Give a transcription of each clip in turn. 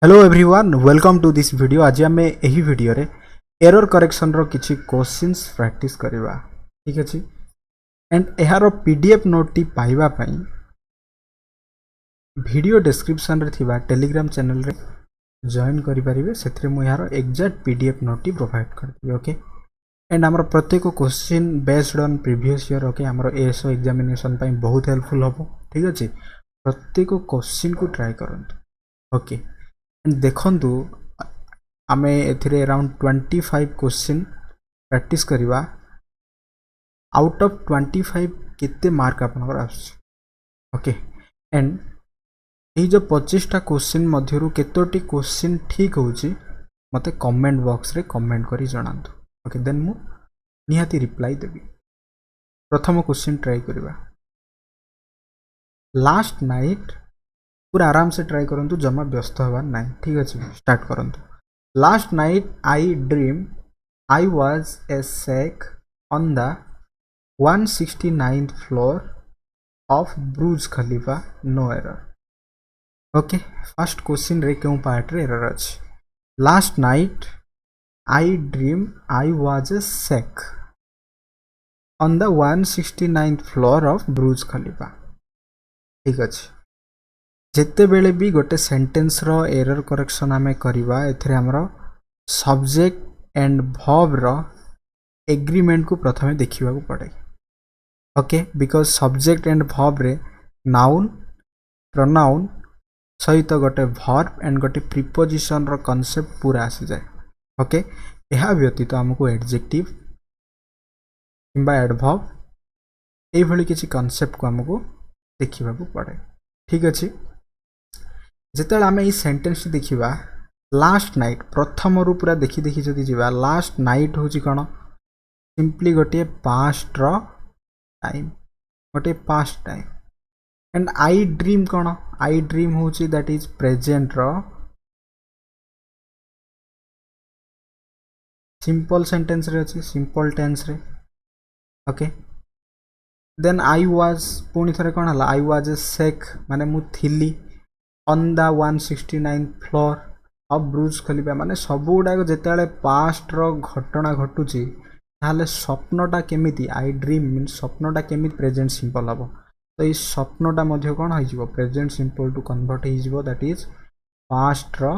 Hello everyone welcome to this video. आज आम यही वीडियो रे एरर करेक्शन रो किछि क्वेश्चंस प्रैक्टिस करबा। ठीक अछि एंड एहारो पीडीएफ नोट टी पाइबा पई वीडियो डिस्क्रिप्शन रे थिबा टेलीग्राम चैनल रे जॉइन करि परिबे। सेथरे मु एहारो एग्जैक्ट पीडीएफ नोट टी प्रोवाइड कर दिबे। ओके एंड हमर प्रत्येक question based on previous year. Okay हमर एएसओ एग्जामिनेशन पई बहुत हेल्पफुल होबो। ठीक अछि प्रत्येक क्वेश्चन को ट्राई करंतु। ओके देखु आम ए अराउंड 25 क्वेश्चन प्रैक्टिस करवा। आउट ऑफ 25 केते मार्क आपनकर आस। ओके एंड ये जो 25टा क्वेश्चन मध्यरु केतोटी क्वेश्चन ठीक होची मते कमेंट बॉक्स रे कमेंट करी जणांतु। ओके देन मु निहाती रिप्लाई देबी। प्रथम क्वेश्चन ट्राई करवा। लास्ट नाइट पूरा आराम से ट्राई करंतु, जमा व्यस्त हवा नहीं। ठीक अछि स्टार्ट करंतु। Last night I dream I was a sheikh on the 169th floor of Burj Khalifa no error. Okay first question रे क्यों पार्ट रे एरर अछि। Last night I dream I was a sheikh on the 169th floor of Burj Khalifa. ठीक अछि जिते बेले भी गोटे सेंटेंस रो एरर करेक्शन आमे करिवा एथरे हमरो सब्जेक्ट एंड वर्ब रो एग्रीमेंट को प्रथमे देखिबा को पड़े। Okay because subject and verb रे नाउन प्रोनाउन सहित गोटे वर्ब एंड गोटे प्रीपोजिशन रो कांसेप्ट पूरा आसी जाए। ओके एहा व्यतीत हमको एडजेक्टिव किंबा एडवर्ब ए भली किछि कांसेप्ट को हमको देखिबा को पड़े। ठीक अछि जिते आम ये सेंटेंस देखा लास्ट नाइट प्रथम रू पूरा देखी देखी जदि जीवा लास्ट नाइट हूँ कौन सिंपली गोटे पास्ट रो टाइम गोटे past time and I dream कौन आई ड्रीम हूँ दैट इज प्रेजेंट रो सिंपल सेंटेंस रे अच्छी सिंपल टेंस रे। ओके देन आई वाज पुणी थे कौन है आई वाज ए शेख माने मु थिली on the 169th floor of Burj Khalifa माने सब गुड़ाक जिते पास्ट रो घटना घटुची ताले स्वप्नटा केमिति आई ड्रीम मीन स्वप्नटा केमिति प्रेजेंट सिंपल हम तो ये स्वप्नटा मध्य कौन हो प्रेजेंट सिंपल टू कन्वर्ट हो दैट इज पास्ट रो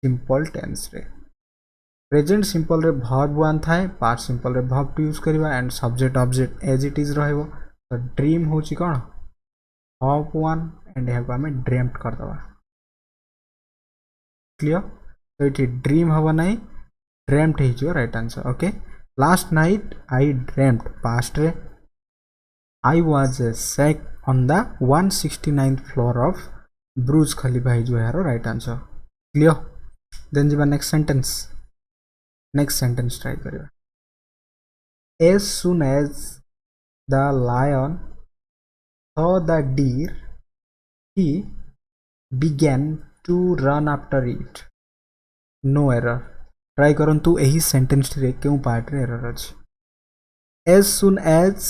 सिंपल टेंस रे। प्रेजेंट सिंपल रे वर्ब वन थाए पास्ट सिंपल रे वर्ब टू यूज करवा and subject object as it is रहइबो। तो ड्रीम होची कौन वर्ब वन एंड यहाँ को आम ड्रेम्ट करदे। क्लियर तो ये ड्रीम हम ना ड्रेम्ट हो right answer. Okay last night I dreamt past रे I was a sheikh on the 169th floor of Burj Khalifa हो यार राइट आंसर। क्लियर देन जी next sentence. Next sentence try करिया। As soon as the lion saw the deer he began to run after it no error। Try करंतु एही sentence रे क्यों part रे error अछि। as soon as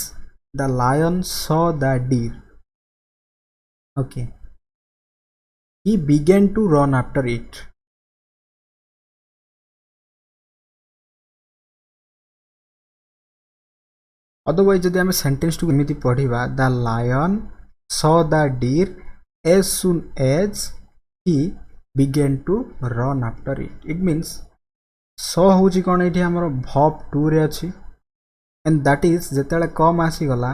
the lion saw the deer okay he began to run after it। Otherwise जदि आम sentence टू एमती पढ़ा the lion saw the deer as soon as he began to run after it it means saw हूँ कौन ये आम verb two रे अच्छी एंड दैट इज जिते कम आसीगला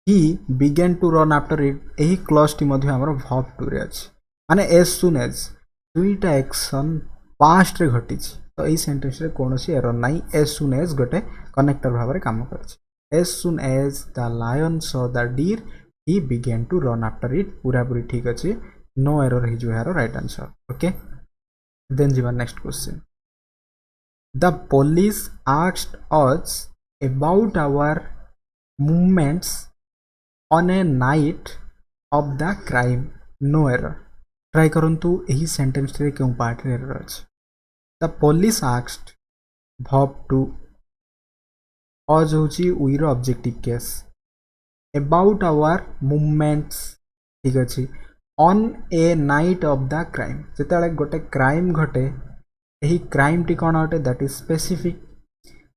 he began to run after it यही क्लज टी आम वर्ब टू रे अच्छी माने एज सुन एज दुईटा एक्शन पास्ट रे घटी तो यही सेंटेंस रे कौन एरर ना एज सुन एज गोटे कनेक्टर भाव में काम कर। As soon as the lion saw the deer, he began to run after it। पूरा पूरी ठीक अच्छे नो एरर हो यार राइट आंसर। ओके देन जी next question. The police asked us about our movements on a night of the crime no error। Try करंतु यही sentence रे क्यों पार्ट रे एरर अछि। The police asked verb to आज होची वी रो objective case about our movements. ठीक अच्छे on a night of the crime जिते गोटे क्राइम घटे यही क्राइम टी कौन अटे दैट इज स्पेसिफिक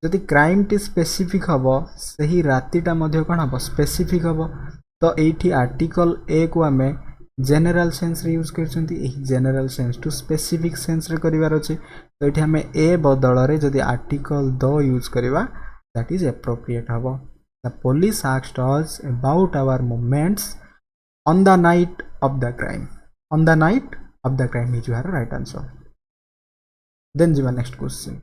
जदि क्राइम टी स्पेसिफिक हम से रातिटा कौन हम स्पेसिफिक हम तो ये आर्टिकल ए को आम जेनेल सेन्स यूज कर general sense to specific sense करार अच्छे तो ये आम ए बदल में जदि आर्टिकल द यूज करवा दैट इज एप्रोप्रिएट हम the police asked us about our movements on the night of the crime. On the night of the crime is your right answer. Then the next question.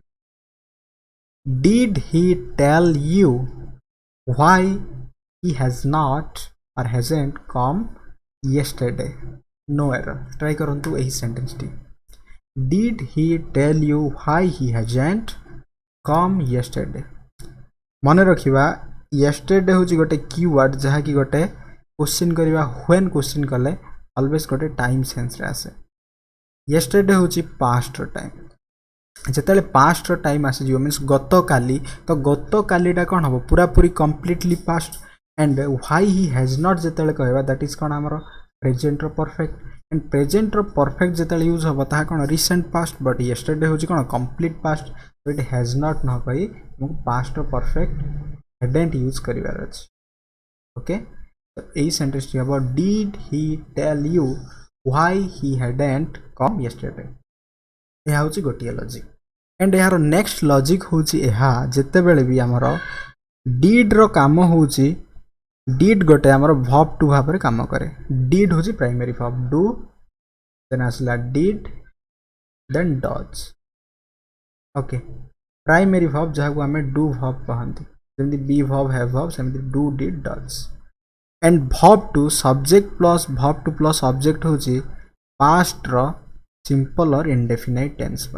Did he tell you why he has not or hasn't come yesterday? No error. Try करंतु यही sentence T. Did he tell you why he hasn't come yesterday? मन रखिबा yesterday होची गोटे keyword जहा कि गोटे question करवा when question कले ऑलवेज गोटे टाइम सेंस रे आसे येस्टरडे होची पास्ट टाइम जेतेले पास्ट टाइम आसे जो मींस गत काली तो गत कालीटा कोन हबो पूरा पूरी completely past and why he has not जेतेले कहबा दैट इज कोन हमरो प्रेजेंट रो परफेक्ट एंड प्रेजेंट रो परफेक्ट जेतेले यूज हबो ता कोन रिसेंट पास्ट बट येस्टरडे होची कोन कंप्लीट पास्ट तो इट हैज नॉट न कहि पास्ट रो परफेक्ट हैडंट यूज करिवार अछि ओके यही सेंटेंस टी हम did he tell you why he hadn't come yesterday यह हूँ गोटे लॉजिक एंड यार नेक्स्ट लॉजिक हूँ जिते बेले भी आमर डिड रो काम हूँ डिड गोटे आमर वर्ब टू भाव में काम करे डिड हूँ प्राइमरी वर्ब डू देन आसला did then does okay primary verb जहाँ आम डू वर्ब कहते जमी बी वर्ब हैव वर्ब सेमती do did does and verb two subject plus verb two plus object हूँ पास्ट रो सिंपल और इंडेफिनाइट टेंस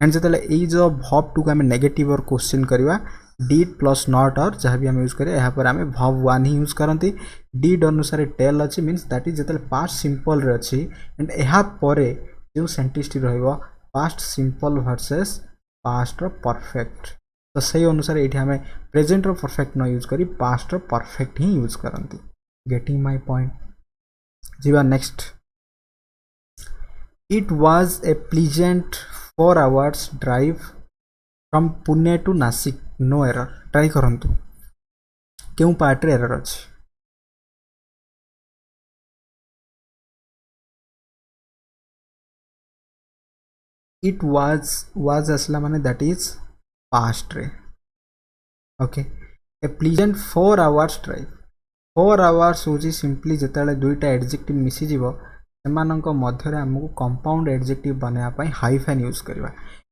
एंड जो जो वर्ब टू को आम नेगेटिव और क्वेश्चन करवा डिड प्लस नॉट और जहाँ भी आम यूज करें यहाँ पर आम वर्ब वन ही यूज करती डिड अनुसार टेल अच्छी मीन्स दैट इज जो पास्ट सिंपल रे अच्छी एंड यहाँ पर जो सेंटेंस टी रहिबो पास्ट सिंपल वर्सेस पास्ट रो परफेक्ट तो सही अनुसार ये आम प्रेजेंट रो परफेक्ट न यूज करी पास्ट रो परफेक्ट ही यूज करती गेटिंग माय पॉइंट जीवा next it was a pleasant 4 hours drive from Pune to Nashik no error try करंतु क्यों पार्ट रे एरर अछि इट वाज असला माने दैट इज पास्ट रे ओके ए प्लीजेंट 4 hours ड्राइव 4 hours हूँ सिंपली जिते दुईटा एडजेक्टिव मिसी जीवो सेमानंको मध्य आमको कंपाउंड एडजेक्टिव बनाया हाइफेन यूज करवा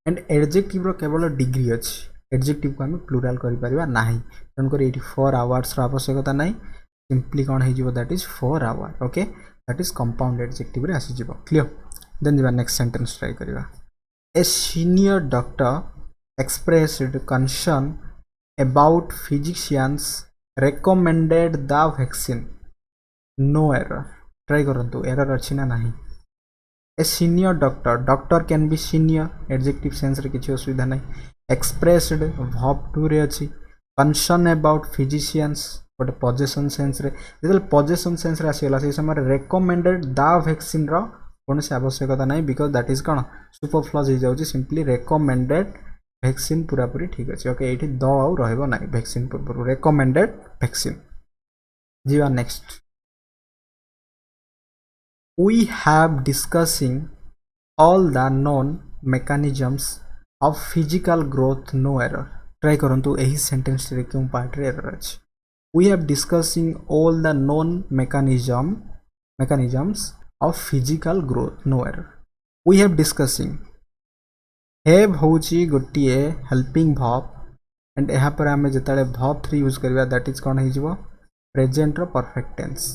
एंड एडजेक्टिव रो केवल डिग्री अच्छी एडजेक्टिव को आम प्लूराल करें ना तेणुक ये 4 hours आवश्यकता ना सिंपली कौन हो that is 4 hour okay that is compound adjective रे आसीज क्लियर देन जीवा नेक्स्ट सेंटेंस ट्राई करवा a senior doctor expressed concern about physicians recommended the vaccine no error try करंतु एरर अच्छी ना नहीं a senior doctor can be senior adjective sense रे किसी असुविधा नहीं एक्सप्रेस्ड वर्ब टू रे अच्छी कंसर्न अबाउट फिजिशियंस गोटे पोजेसन सेंस रे जो पोजेसन सेंस रे आसीगला से समय रेकमेंडेड द वैक्सीन रो कौन से आवश्यकता नहीं बिकॉज दैट इज कौन सुपरफ्लज हो जाउची सिंपली रेकमेंडेड वैक्सीन पूरा पूरी ठीक अच्छे ओके ये द आउ रहिबो नाही वैक्सीन पूर्व रेकमेंडेड वैक्सीन जीवा next we have discussing all the known mechanisms of physical growth no error try करंतु यही सेंटेंस रे क्यों पार्ट रे एरर अछि we have discussing all the known mechanisms of physical growth no error we have discussing have होची गोटे helping verb and यहाँ पर आम जो वर्ब 3 यूज करवा दैट इज कौन हो प्रेजेंट रो परफेक्ट टेंस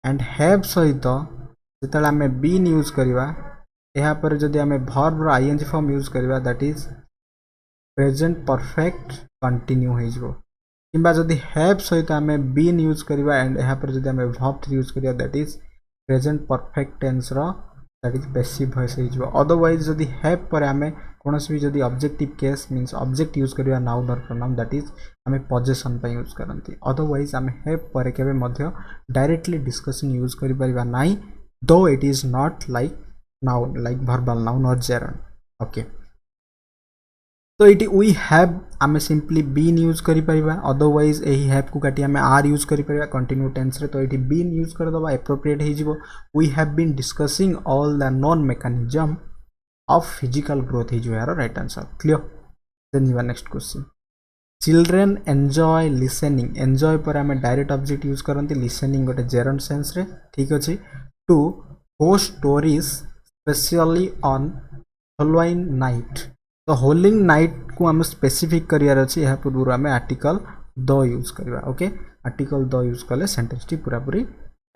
एंड हैव सहित जो आम बीन यूज करवा यहाँ पर जदि आम वर्ब रो आईएनजी फॉर्म यूज करवा that is present perfect continue हो किंबा जदि हैव सहित आम बीन यूज करवा एंड यहाँ पर जदि आम वर्ब 3 यूज करवा that is present perfect tense रो दैट इज पैसिव वॉइस हो अदरवाइज जदि हैव पर आम कौन भी जदि objective case means object use करवा नाउन और प्रोनाउन दैट इज आम पोजेसन पे यूज करती अदरवाइज आम हैव पर केबे मध्य डायरेक्टली डिस्कसिंग यूज करि परिबा नाही though it is not like noun, like verbal noun or gerund. Okay, तो ये we have आम सिंपली बीन यूज करें, अदरवाइज यही हैव को काटी आम आर यूज करें कंटिन्यू टेंस रे, तो ये बीन यूज करदे एप्रोप्रिएट हो। We have been discussing all the known mechanism of physical growth हो यार राइट आंसर। क्लियर। देन जीवा next question. Children enjoy listening, enjoy पर आम डायरेक्ट ऑब्जेक्ट यूज करते, लिसनिंग गोटे जेरंड सेंस रे, ठीक अच्छे। To host stories specially on Halloween night, तो होलिंग नाइट को आम स्पेसिफिक करार अच्छे, यह पूर्व आम आर्टिकल द यूज करवा। ओके, आर्टिकल द यूज कले सेंटेंस टी पूरा पूरी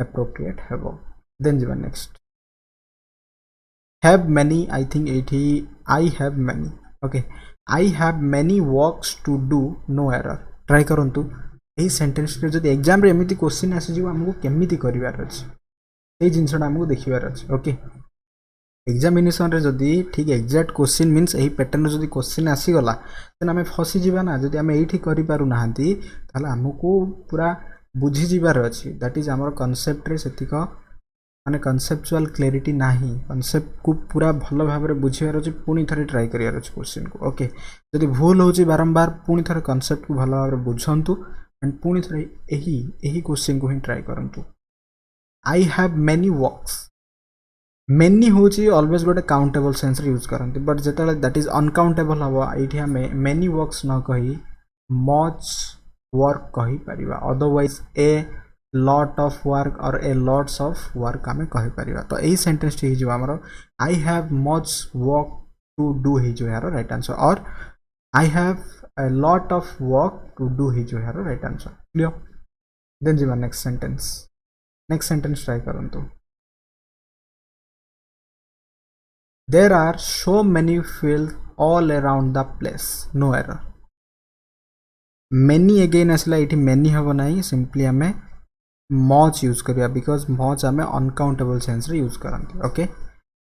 एप्रोप्रिएट हेबो। देन जीवा next. Have many, I think एठी I have many. Okay, I have many works to do, no error. Try करंतु यही सेंटेंस रे जदि एग्जाम रे एमिति क्वेश्चन आसी जिवो हमको केमिति करिवार अछि, ए जिंसटा हमको देखिवार अछि। ओके, एग्जामिनेशन रे जदि ठीक एग्जैक्ट क्वेश्चन मीन्स यही पैटर्न जदि क्वेश्चन आसीगला देन आम फसी जीवा ना, जदि आम एठी करि पारु नाहंती ताले हमको पूरा बुझी जीवार अछि। दैट इज हमर कांसेप्ट रे सेतिक माने कनसेप्चुअल क्लैरिटी नाही, कनसेप्ट को पूरा भल भाव में बुझिबार अछि, पुणी थरे ट्राई करियार अछि क्वेश्चन को। ओके, जदि भूल होछि बारंबार पुणी थरे कनसेप्ट को भल भाव में बुझंतु एंड पुणी थरे एही क्वेश्चन को ही ट्राई करंतु। I have many works, many होची ऑलवेज गोटे काउंटेबल सेंस रे यूज करंती, बट जेतले दैट इज अनकाउंटेबल हबो एठी हमें मेनी वर्क्स न कही मच वर्क कही परिबा, otherwise a lot of work और ए लॉट्स ऑफ वर्क आम कही परिबा। तो यही सेंटेंस टी हो हमरो I have much work to do हो यार राइट आंसर, और I have a lot of work to do हो यार राइट आंसर। क्लियर। देन जीवा next sentence. Next sentence try करंतु। There are so many fields all around the place, no error. Many again असला इठी many हबो नाही, simply हमें much use करिया, because much हमें uncountable सेंस रे यूज करंती। ओके,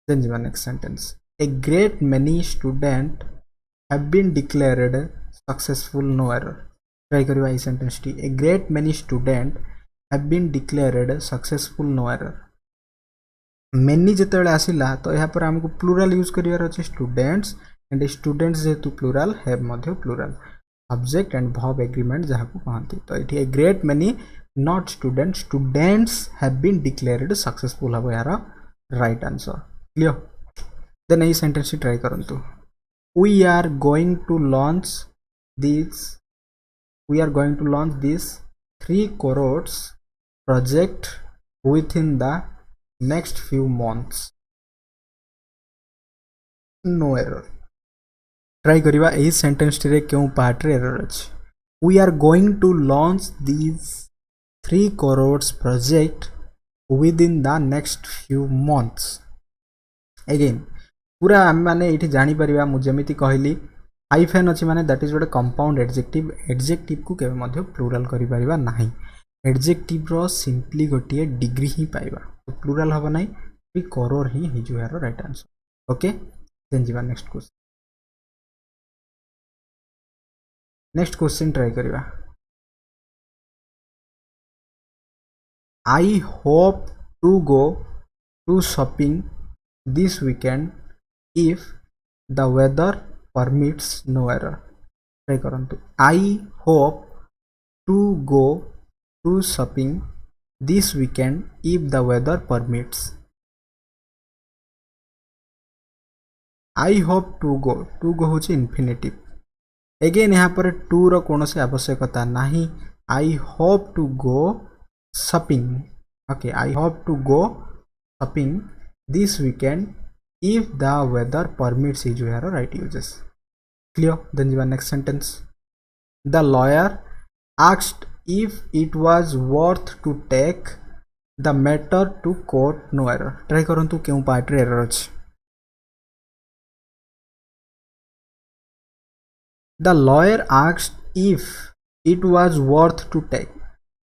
देन जीवा next sentence. A great many students have been declared successful, no error. Try करिवा ई सेंटेंस टी। A great many students have been declared successful, no error. Many जिते आसला तो यहाँ पर आमको प्लूराल यूज करार अच्छे, स्टूडेंट्स एंड स्टूडेंट्स जेहेतु प्लूराल हैव मध्य plural subject and verb agreement जहाँ को कहते। तो ये a great many not students, students have been declared successful हम यार राइट आंसर। क्लियर। देन यही सेंटेंस ट्राई करंतु। We are going to launch this, we are going to launch this 3 crores project with in the next few months, no error. Try करिवा एही sentence रे क्यों part रे error अछि। we are going to launch these 3 crores project within the next few months. again पूरा हम माने एठी जानि परिवा, मु जेमिति कहली हाइफेन अछि माने दैट इज गोटे कंपाउंड एडजेक्टिव, एडजेक्टिव को केबे मध्य प्लूरल करि परिवा नाही, एडजेक्टिव रो सिंपली गोटिए डिग्री ही पाइबा, तो प्लूरल हबो नाही, 3 करोड़ ही हिजु यार राइट आंसर। ओके, देन जीवा next question. Next question try करिवा। I hope to go to shopping this weekend if the weather permits, no error. Try करंतु। I hope to go to shopping this weekend if the weather permits. I hope to go होची infinitive, again यहाँ पर to रो कौनसी आवश्यकता नहीं, I hope to go shopping. okay, I hope to go shopping this weekend if the weather permits is your right uses. Clear. Then the next sentence. The lawyer asked if it was worth to take the matter to court, no error. Try करंतु क्यों part रे error अछि। The lawyer asked if it was worth to take,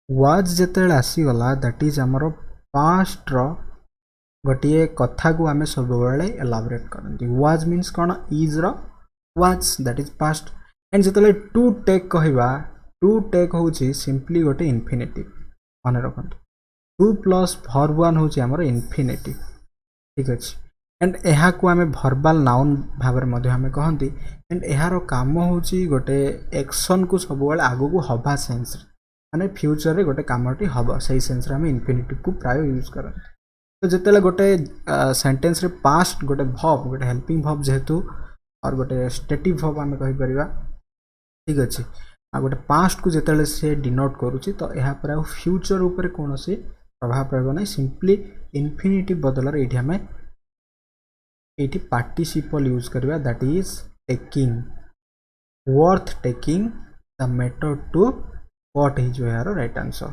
was जेतेले आसी गला that is हमरो past रो गोटिए कथा को आमे सब बेले एलाबोरेट करंती। was मींस कोन, is रो was that is past, and जेतेले टू टेक कहबा, टू टेक होची सिंपली गोटे इन्फिनिटिव, मन रखंतु। टू प्लस भर्ब वन हूँ आमर इनफिनिटिव ठीक अच्छे एंड यहाँ को आम भर्बाल नाउन भाव में कहती एंड यार कम हूँ गोटे एक्शन को सब आग को हवा सेन्स माने फ्यूचर रे गोटे कमटी हम से सेन्स आम इनफिनिटिव को प्राय यूज करते तो जिते गोटे सेंटेंस रे पास्ट गोटे भर्ब गोटे हेल्पिंग भर्ब जेहेतु और गोटे स्टेटिव भर्ब आम कहीपर ठीक अच्छे आ गोटे पास्ट को जिते से डिनोट करुच्ची तो यहाँ पर आ फ्यूचर उपर कौन सी प्रभाव पड़े ना सिंपली इनफिनिटिव बदल ये आम ये पार्टिसिपल यूज करवा that is taking worth taking the method to what is यार राइट आंसर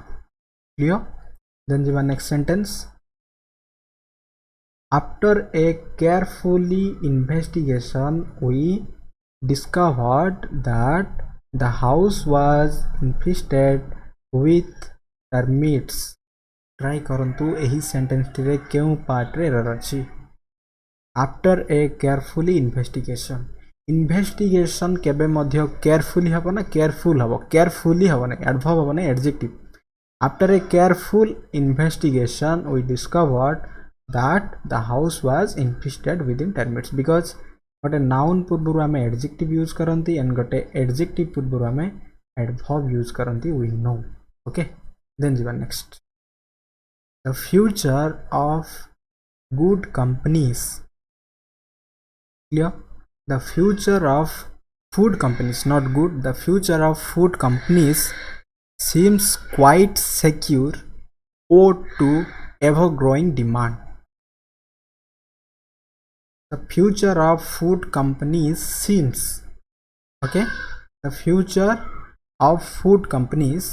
क्लियर देन जीवा next sentence after a carefully investigation we discovered that the house was infested with termites try करंतु एही sentence रे केउ part रे error अछि after a carefully investigation investigation केबे मध्य केयरफुली हबो ना केयरफुल हबो केयरफुली हबो ना एडवर्ब हबो ना adjective after a careful investigation we discovered that the house was infested with termites because गोटे नाउन पूर्व आम एडजेक्टिव यूज करती एंड गोटे एडजेक्टिव पूर्व आम एडवर्ब यूज करती वी नो ओके देन जीवा next the future of good companies clear the future of food companies not good the future of food companies seems quite secure owed to ever growing demand the future of food companies seems okay the future of food companies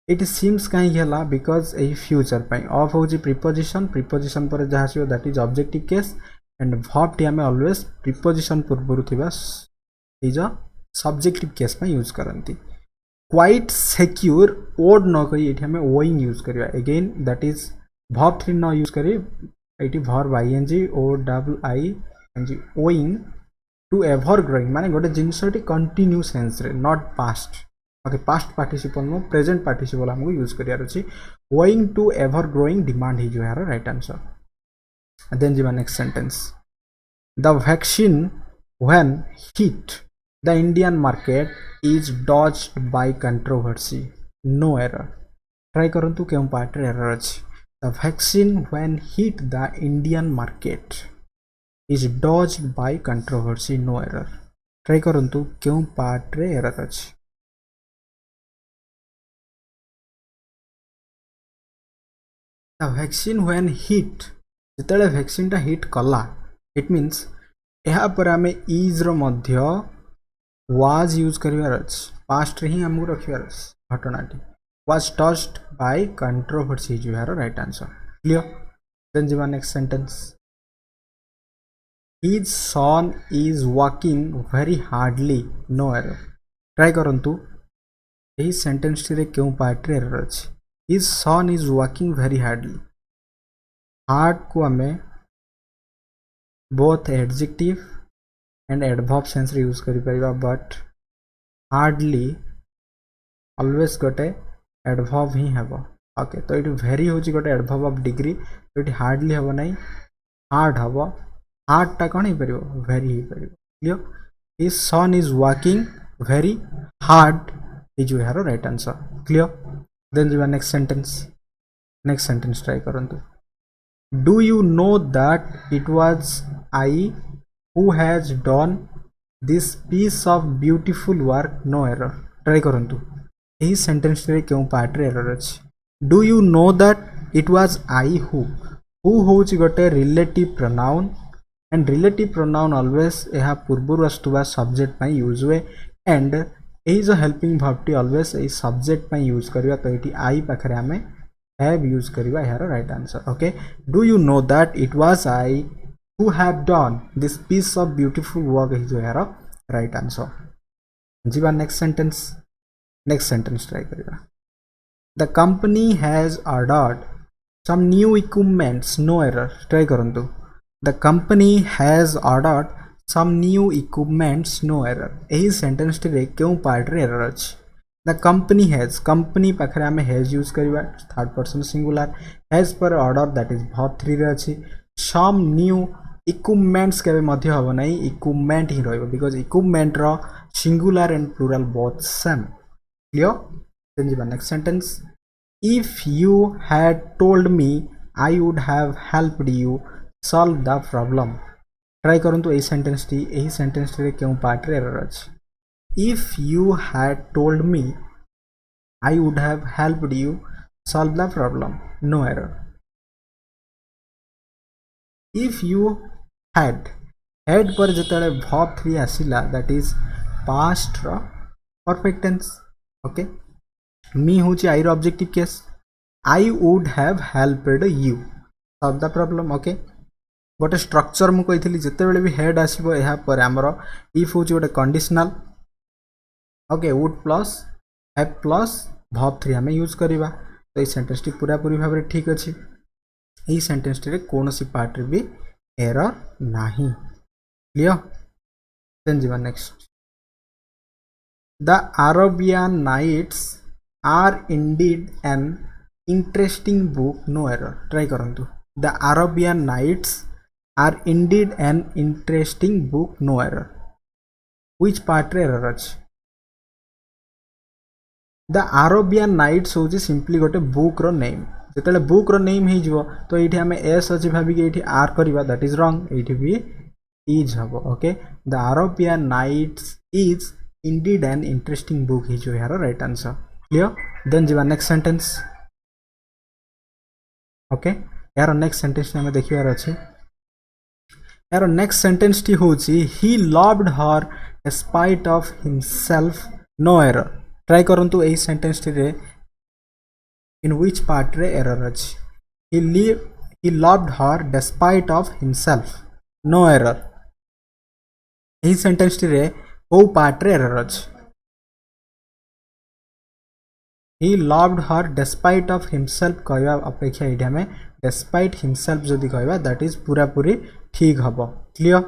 it seems कहीं हला because a future pi of होची preposition पर जहाँ से that is objective case and verb टी हमें always preposition पूर्वरु थिबा इज अ सब्जेक्टिव केस में यूज करती क्वाइट सिक्योर ओड न कही ये हमें ओइंग यूज करवा again that is verb three न यूज करी ये verb ING O double I N G owing to ever growing माने गोटे जिनसटी कंटिन्यू सेंस रे not past okay past participle no present participle हमको यूज करियार अछि owing to ever growing demand ही जो यार राइट आंसर देन जीवा next sentence the vaccine when hit the Indian market is dodged by controversy no error try करंतु केउ part रे error अछि the vaccine when hit the Indian market is dodged by controversy no error try करंतु केउ part रे error अछि the vaccine when hit जेतले vaccine टा हिट कला it means यहाँ पर आम इज रध्य वाज यूज करार पास्ट ही आमको रखार घटनाटी वाज टच्ड बाय कंट्रोवर्सी जो यार राइट आंसर क्लियर देन जीवा next sentence his son is working very hardly no error try करंतु यही सेंटेंस रे क्यों पार्ट रे एरर अछि his son is working very hardly hard को आमे both adjective and adverb sense रे यूज करि परिबा but hardly always गोटे adverb ही हेबो ओके तो इट वेरी होची गोटे adverb ऑफ डिग्री तो इट hardly हेबो नै hard हेबो hard टा कोन ही परिबो very ही परिबो clear his son is working very hard is जो यार राइट आंसर क्लियर देन जीवा नेक्स्ट सेंटेंस ट्राई करंतु Do you know that it was I who has done this piece of beautiful work? No error. Try करंतु यही sentence रे क्यों part रे error अछि Do you know that it was I who होची गोटे relative pronoun and relative pronoun always यह पूर्व आसुवा सब्जेक्ट पाई यूज हुए एंड यही जो हेल्पिंग वर्ब टी ऑलवेज यही सब्जेक्ट पाई यूज करबा तो ये आई पाखरे आमे have यूज करवा यार right answer okay do you know that it was I who have done this piece of beautiful work is जो यार राइट आंसर जीवा नेक्स्ट सेंटेंस ट्राई करवा the company has ordered some new equipments no error try करंतु the company has ordered some new equipments no error यही sentence रे क्यों part रे error अछि द कंपनी हैज कंपनी पाखे आम हैज यूज करवा थर्ड पर्सन सिंगुलर हैज पर ऑर्डर दैट इज वर्ब 3 रे अछि सम न्यू इक्विपमेंट्स केबे मध्य हबो नै इक्विपमेंट ही रहइबो बिकॉज इक्विपमेंट रो singular and plural both same clear then जी next sentence if you had told me I would have helped you solve the problem try करंतु ए सेंटेंस रे केउ पार्ट रे एरर अछि if you had told me I would have helped you solve the problem no error if you had पर जेतले verb 3 आसिला that is past ro perfect tense okay me होची I रो objective case I would have helped you solve the problem okay गोटे structure मु कहितली जेते बेले भी head आसीबो एहा पर हमरो if होची गोटे conditional okay would plus have plus verb 3 हमें यूज करिबा तो ये सेंटेंस टी पूरा पूरी भाबरे ठीक अछि ए सेंटेंस टी रे कोनोसी पार्ट रे भी एरर नाही क्लियर देन जीवा next the Arabian Nights are indeed an interesting book no error try करंतु the Arabian Nights are indeed an interesting book no error which part रे एरर अछि द अरेबियन नाइट्स होची simply गोटे book रो name जेतले book रो name हे जिवो तो एठी हमें एस अछि भाबी के एठी आर करबा दैट इज रॉन्ग एठी भी इज हबो okay the Arabian Nights is indeed an interesting book हे जो यार राइट आंसर क्लियर देन जीवा नेक्स्ट सेंटेंस ओके यार नेक्स्ट सेंटेंस हमें देखिबार अछि यार नेक्स्ट सेंटेंस टी होची he loved her despite of himself no error try करंतु एही सेंटेंस टी रे इन व्हिच पार्ट रे एरर अछि he loved her despite of himself no error एही सेंटेंस टी रे ओ पार्ट रे एरर अछि he loved her despite of himself कहवा अपेक्षा एठी हमें despite himself जदी कहवा दैट इज पूरा पूरी ठीक हबो क्लियर